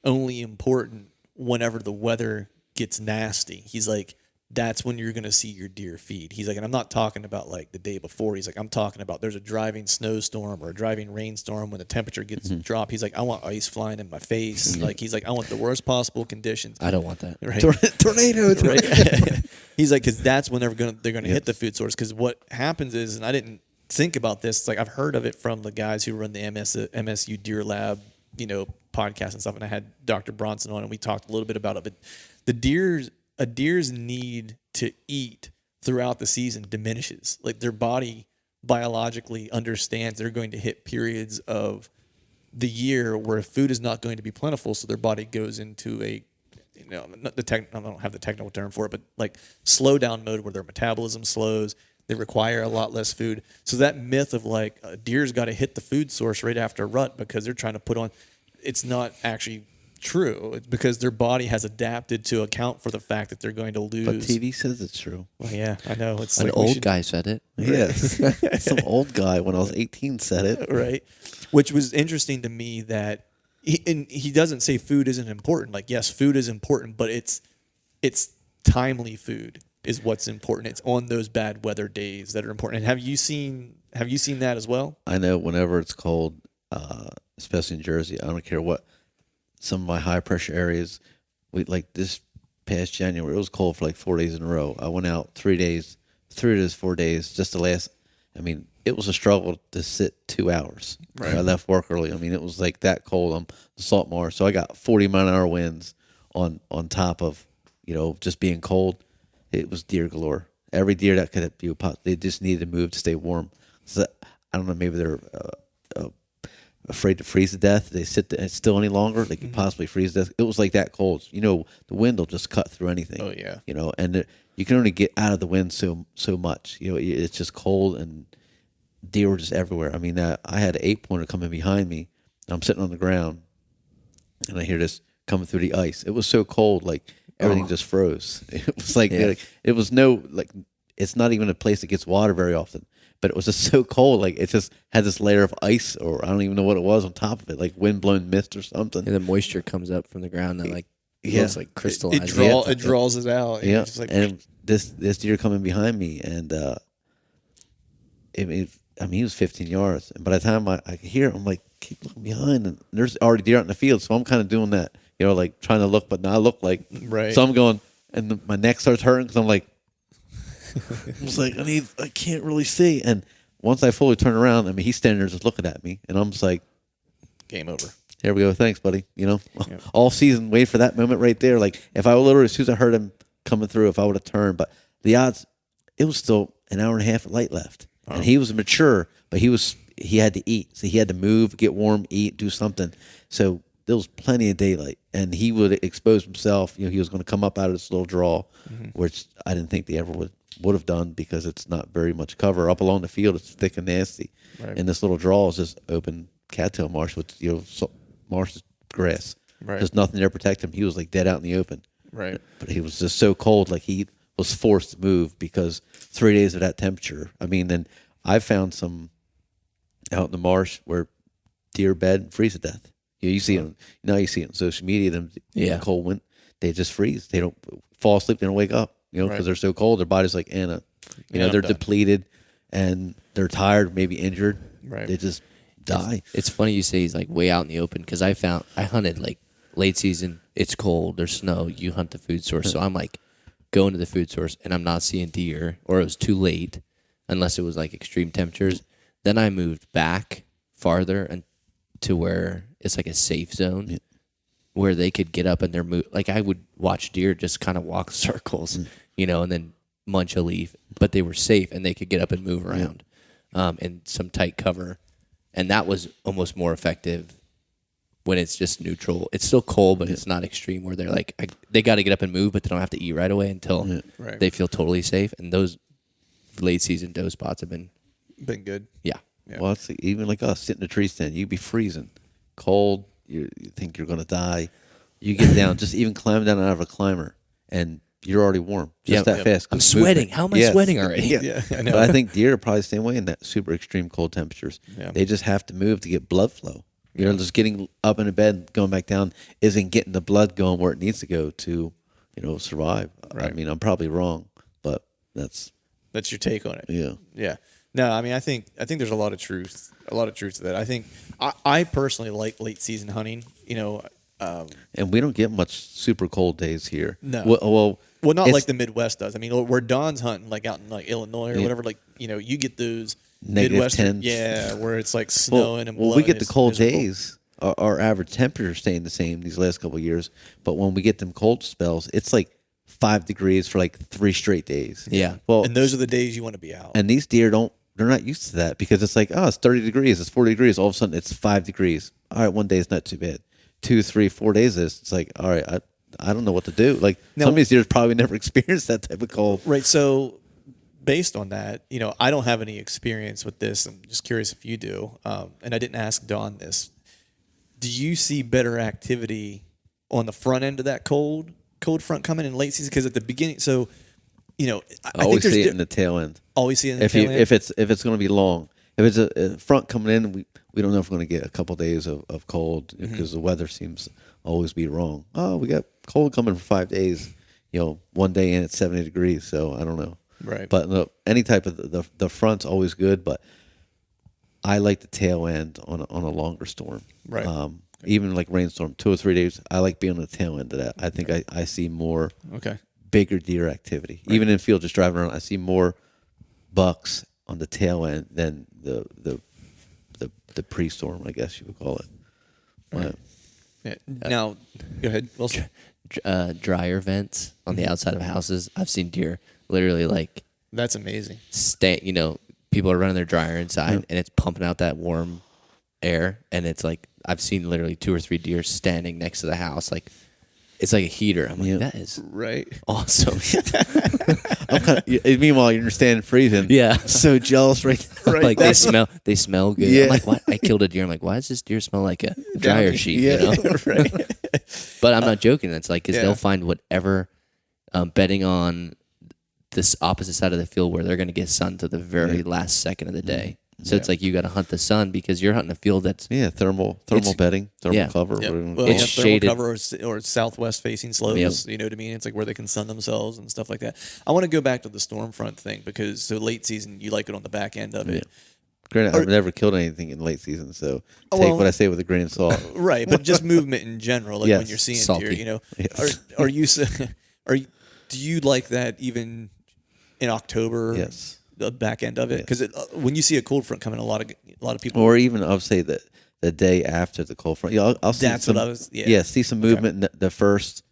only important whenever the weather gets nasty. He's like, that's when you're going to see your deer feed. He's like, and I'm not talking about like the day before. He's like, I'm talking about there's a driving snowstorm or a driving rainstorm when the temperature gets dropped. He's like, I want ice flying in my face. Like, he's like, I want the worst possible conditions. I don't want that. Right? Tornado. Right? He's like, because that's when they're going to hit the food source. Because what happens is, and I didn't think about this, it's like I've heard of it from the guys who run the MSU Deer Lab, podcast and stuff. And I had Dr. Bronson on, and we talked a little bit about it. But a deer's need to eat throughout the season diminishes. Like their body biologically understands they're going to hit periods of the year where food is not going to be plentiful, so their body goes into a, I don't have the technical term for it, but like slow down mode where their metabolism slows. They require a lot less food. So that myth of like a deer's got to hit the food source right after a rut because they're trying to put on, it's not actually true. It's because their body has adapted to account for the fact that they're going to lose. But TV says it's true. Well, yeah, I know. It's an like old guy said it. Yes. Some old guy when I was 18 said it. Right. Which was interesting to me that he doesn't say food isn't important. Like, yes, food is important, but it's timely food is what's important. It's on those bad weather days that are important. And have you seen that as well? I know whenever it's cold, especially in Jersey, I don't care what, some of my high pressure areas, like this past January, it was cold for like 4 days in a row. I went out 3 days, 3 of those 4 days, just the last, it was a struggle to sit 2 hours. Right. I left work early. It was like that cold on the Saltmar. So I got 40-mile-an-hour winds on top of, just being cold. It was deer galore. Every deer that could be, they just needed to move to stay warm. So I don't know, maybe they're afraid to freeze to death. They sit still any longer. They could possibly freeze to death. It was like that cold. The wind will just cut through anything. Oh yeah. And you can only get out of the wind so much. It's just cold, and deer were just everywhere. I had an 8-pointer coming behind me. And I'm sitting on the ground, and I hear this coming through the ice. It was so cold, like everything just froze. It was like it was no, like, it's not even a place that gets water very often. but it was just so cold. Like it just had this layer of ice, or I don't even know what it was on top of it, like wind blown mist or something. And the moisture comes up from the ground and like Yeah. looks like crystallized. It draws it out. Yeah, It's just like, and this deer coming behind me, and I mean, he was 15 yards, and by the time I could hear him, I'm like, keep looking behind, and there's already deer out in the field, so I'm kind of doing that, like trying to look but not look, like right. So I'm going, and my neck starts hurting because I'm like, I was like, I can't really see, and once I fully turn around, I mean, he's standing there just looking at me, and I'm just like, game over. Here we go. Thanks, buddy. All season, wait for that moment right there. Like if I would literally, as soon as I heard him coming through, if I would have turned, but the odds, it was still an hour and a half of light left, and he was mature, but he had to eat, so he had to move, get warm, eat, do something. So there was plenty of daylight, and he would expose himself. He was going to come up out of this little draw, which I didn't think they ever would have done because it's not very much cover up along the field. It's thick and nasty, and this little draw is just open cattail marsh with marsh grass. Right. There's nothing there to protect him. He was like dead out in the open. Right. But he was just so cold, like he was forced to move because 3 days of that temperature. I mean, then I found some out in the marsh where deer bed and freeze to death. You see them. You see it on social media. Them in the cold wind, they just freeze. They don't fall asleep. They don't wake up. Because they're so cold. Their body's like Anna. They're depleted and they're tired, maybe injured. Right. They just die. It's funny you say he's like way out in the open because I hunted like late season. It's cold. There's snow. You hunt the food source, so I'm like going to the food source and I'm not seeing deer, or it was too late, unless it was like extreme temperatures. Then I moved back farther and to where it's like a safe zone where they could get up and they're like I would watch deer just kind of walk circles, and then munch a leaf, but they were safe and they could get up and move around in some tight cover. And that was almost more effective when it's just neutral. It's still cold, but it's not extreme where they're like, they got to get up and move, but they don't have to eat right away until they feel totally safe. And those late season doe spots have been good. Yeah. Well, it's even like us sitting in a tree stand. You'd be freezing, cold. You think you're going to die. You get down, just even climb down out of a climber, and you're already warm. Just that fast. I'm sweating. How am I sweating already? Yeah, I know. But I think deer are probably the same way in that super extreme cold temperatures. Yeah. They just have to move to get blood flow. Just getting up in a bed, going back down, isn't getting the blood going where it needs to go to, survive. Right. I mean, I'm probably wrong, but that's your take on it. Yeah. Yeah. No, I mean, I think there's a lot of truth to that. I think I personally like late season hunting. And we don't get much super cold days here. No. Well, not like the Midwest does. I mean, where Don's hunting, like out in like Illinois or whatever, like you get those Midwestern, where it's like snowing and blowing. Well, we get the cold days. Our average temperature staying the same these last couple of years, but when we get them cold spells, it's like 5 degrees for like 3 straight days. Yeah. Well, and those are the days you want to be out. And these deer they're not used to that because it's like, it's 30 degrees, it's 40 degrees. All of a sudden, it's 5 degrees. All right, one day is not too bad. 2, 3, 4 days is, it's like, all right, I don't know what to do. Like some of these deer probably never experienced that type of cold. Right. So based on that, I don't have any experience with this. I'm just curious if you do. And I didn't ask Don this. Do you see better activity on the front end of that cold front coming in late season? Because at the beginning, so I always think see it in the tail end. Always see it in the tail end. If it's going to be long, if it's a front coming in, we don't know if we're going to get a couple days of cold because the weather seems to always be wrong. Oh, we got cold coming for 5 days. One day in it's 70 degrees, so I don't know. Right. But any type of the front's always good, but I like the tail end on a longer storm. Right. Even like rainstorm, 2 or 3 days. I like being on the tail end of that. I think I see more bigger deer activity. Right. Even in field, just driving around, I see more bucks on the tail end than the pre-storm, I guess you would call it. Right. Yeah. Now, go ahead, Wilson. Dryer vents on the outside of houses. I've seen deer literally like. That's amazing. People are running their dryer inside and it's pumping out that warm air, and it's like I've seen literally 2 or 3 deer standing next to the house, like it's like a heater. I'm like, that is awesome. Meanwhile, you're standing freezing. Yeah, so jealous, right? Like they smell good. Yeah. I'm like, what? I killed a deer. I'm like, why does this deer smell like a dryer sheet? Yeah. Right. But I'm not joking. It's like because they'll find whatever, betting on this opposite side of the field where they're going to get sun to the very last second of the day. So it's like you got to hunt the sun because you're hunting a field that's thermal bedding, thermal cover. Yep. Whatever you Well, It's thermal shaded. cover or southwest facing slopes. Yep. You know what I mean? It's like where they can sun themselves and stuff like that. I want to go back to the storm front thing because so late season you like it on the back end of it. Granted, I've never killed anything in late season, so take well, what I say with a grain of salt. Right, but just movement in general, like Yes. when you're seeing Salty. deer, you know, Yes. are you do you like that even in October? Yes. The back end of it because when you see a cold front coming, a lot of people. Or even I'll say that the day after the cold front. Yeah, I'll see That's some, what I was. Yeah, see some movement in the first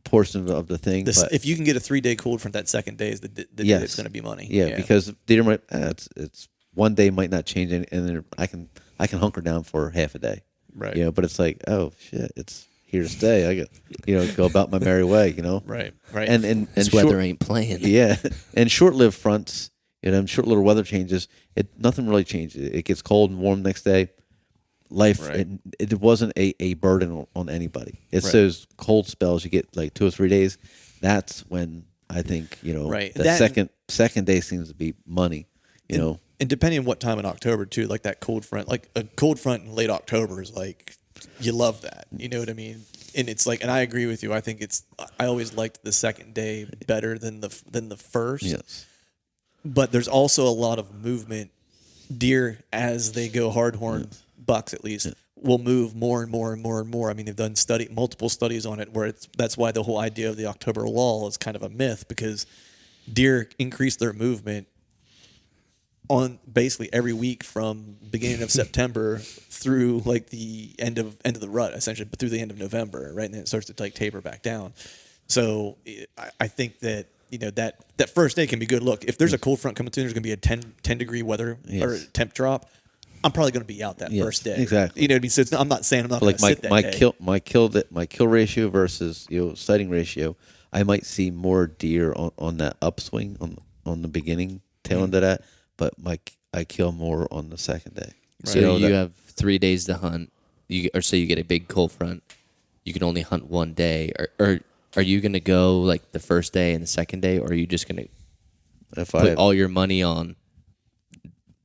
portion of the thing. But if you can get a 3-day cold front, that second day is the day Yes. it's going to be money. yeah, because deer might it's one day might not change any, and then I can hunker down for half a day. Right. You know, but it's like, oh shit, it's here to stay. I got go about my merry way. You know. Right. And this short- weather ain't playing. Yeah, and short-lived fronts, short little weather changes. Nothing really changes. It gets cold and warm the next day. Life, Right. it wasn't a burden on anybody. It's Right. those cold spells you get like 2 or 3 days. That's when I think Right. the second day seems to be money. And depending on what time in October too, like that cold front, like a cold front in late October is like you love that. You know what I mean? And it's like, and I agree with you. I think I always liked the second day better than the first. Yes. But there's also a lot of movement. Deer, as they go hardhorn, bucks at least, will move more and more and more and more. I mean, they've done multiple studies on it where that's why the whole idea of the October lull is kind of a myth because deer increase their movement on basically every week from beginning of September through like the end of the rut, essentially, but through the end of November, right? And then it starts to like taper back down. So I think that that first day can be good. Look, if there's a cold front coming through, there's going to be a 10 degree weather or temp drop. I'm probably going to be out that first day. Exactly. You know what I mean? So I'm not saying I'm not going to sit that day. my kill ratio versus sighting ratio, I might see more deer on that upswing on the beginning tail end of that, but I kill more on the second day. So you have 3 days to hunt. You get a big cold front. You can only hunt one day. Or are you going to go like the first day and the second day, or are you just going to put all your money on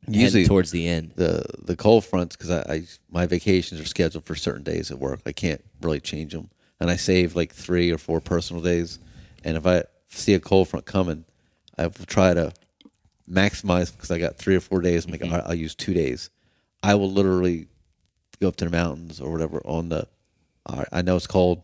usually towards the end? The cold fronts, because my vacations are scheduled for certain days at work. I can't really change them, and I save like 3 or 4 personal days. And if I see a cold front coming, I will try to maximize because I got 3 or 4 days. I'm like, all right, I'll use 2 days. I will literally go up to the mountains or whatever all right, I know it's cold.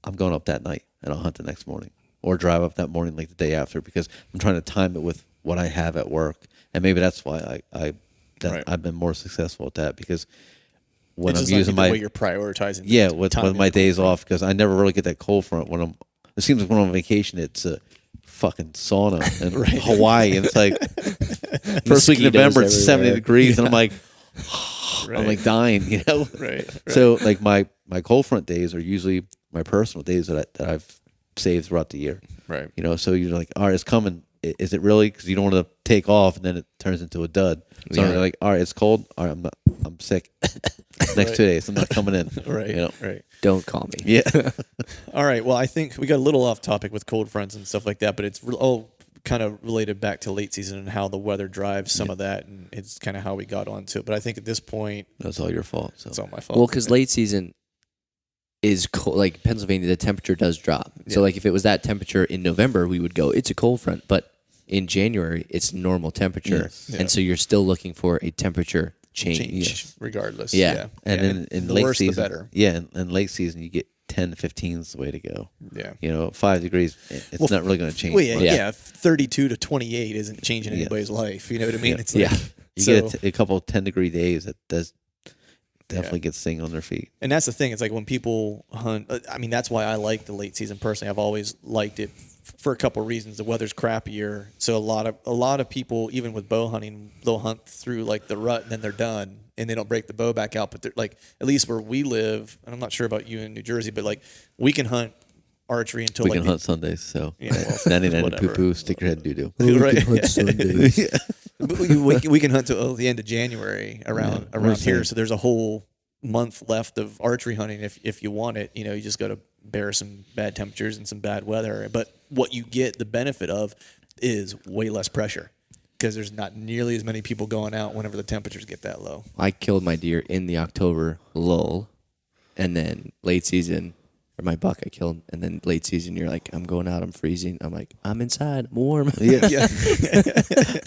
I'm going up that night and I'll hunt the next morning, or drive up that morning like the day after, because I'm trying to time it with what I have at work. And maybe that's why I've been more successful at that, because when It's I'm just like using the my way you're prioritizing. with time in my the cold days front. off, because I never really get that cold front when it seems like when I'm on vacation it's a fucking sauna in Hawaii, and it's like first week of November it's 70 degrees and I'm like I'm like dying, Right. So like my cold front days are usually my personal days that I've saved throughout the year. Right. So you're like, all right, it's coming. Is it really? Because you don't want to take off and then it turns into a dud. So you're like, all right, it's cold. All right, I'm sick. Next 2 days, I'm not coming in. Right. Right. Don't call me. Yeah. All right. Well, I think we got a little off topic with cold fronts and stuff like that, but it's all kind of related back to late season and how the weather drives some of that, and it's kind of how we got onto it. But I think at this point, That's all your fault. So. it's all my fault. Well, because late season is cold. Like Pennsylvania, the temperature does drop. So like if it was that temperature in November, we would go, it's a cold front. But in January, it's normal temperature. Yes. Yeah. And so you're still looking for a temperature change. regardless. Yeah. And then in the late worse, season, the better. Yeah, in late season you get 10 to 15 is the way to go. Yeah. 5 degrees, it's not really going to change. Well, much. yeah, 32 to 28 isn't changing anybody's life. You know what I mean? Yeah. It's like, You so, get a couple 10-degree days that does definitely gets thing on their feet. and that's the thing. It's like when people hunt. I mean, that's why I like the late season personally. I've always liked it for a couple of reasons. The weather's crappier, so a lot of people, even with bow hunting, they'll hunt through like the rut and then they're done and they don't break the bow back out. But they're like, at least where we live, and I'm not sure about you in New Jersey, but like we can hunt archery until We like can hunt Sundays, so Yeah, well, 99 whatever. poo poo, stick your head doo doo. right. Yeah. But we can hunt till the end of January around here. So there's a whole month left of archery hunting if you want it. You just got to bear some bad temperatures and some bad weather. But what you get the benefit of is way less pressure because there's not nearly as many people going out whenever the temperatures get that low. I killed my deer in the October lull, and then late season, or my buck I killed, and then late season you're like, I'm going out, I'm freezing. I'm like, I'm inside, I'm warm. Yeah.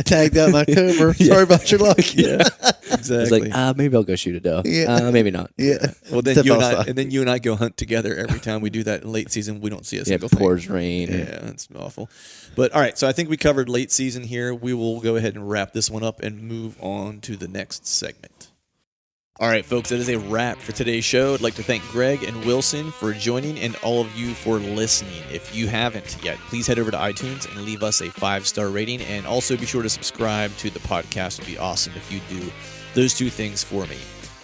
Tagged out in October. Sorry about your luck. Yeah, I was exactly. like, maybe I'll go shoot a doe. Yeah. Maybe not. Yeah. Well, then Step you and I, outside. and then you and I go hunt together every time we do that in late season. We don't see a Yeah, single it thing. pours rain. Yeah, that's awful. But all right, so I think we covered late season here. We will go ahead and wrap this one up and move on to the next segment. All right, folks, that is a wrap for today's show. I'd like to thank Greg and Wilson for joining and all of you for listening. If you haven't yet, please head over to iTunes and leave us a 5-star rating. And also be sure to subscribe to the podcast. It would be awesome if you do those two things for me.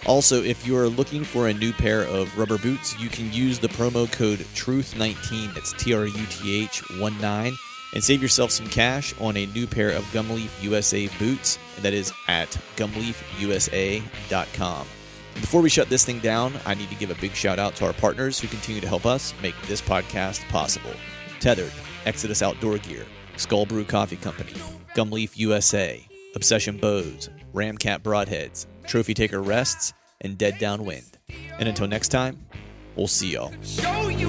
Also, if you are looking for a new pair of rubber boots, you can use the promo code TRUTH19, that's TRUTH19, and save yourself some cash on a new pair of Gumleaf USA boots, and that is at gumleafusa.com. Before we shut this thing down, I need to give a big shout out to our partners who continue to help us make this podcast possible. Tethered, Exodus Outdoor Gear, Skull Brew Coffee Company, Gumleaf USA, Obsession Bows, Ramcat Broadheads, Trophy Taker Rests, and Dead Downwind. And until next time, we'll see y'all. Show you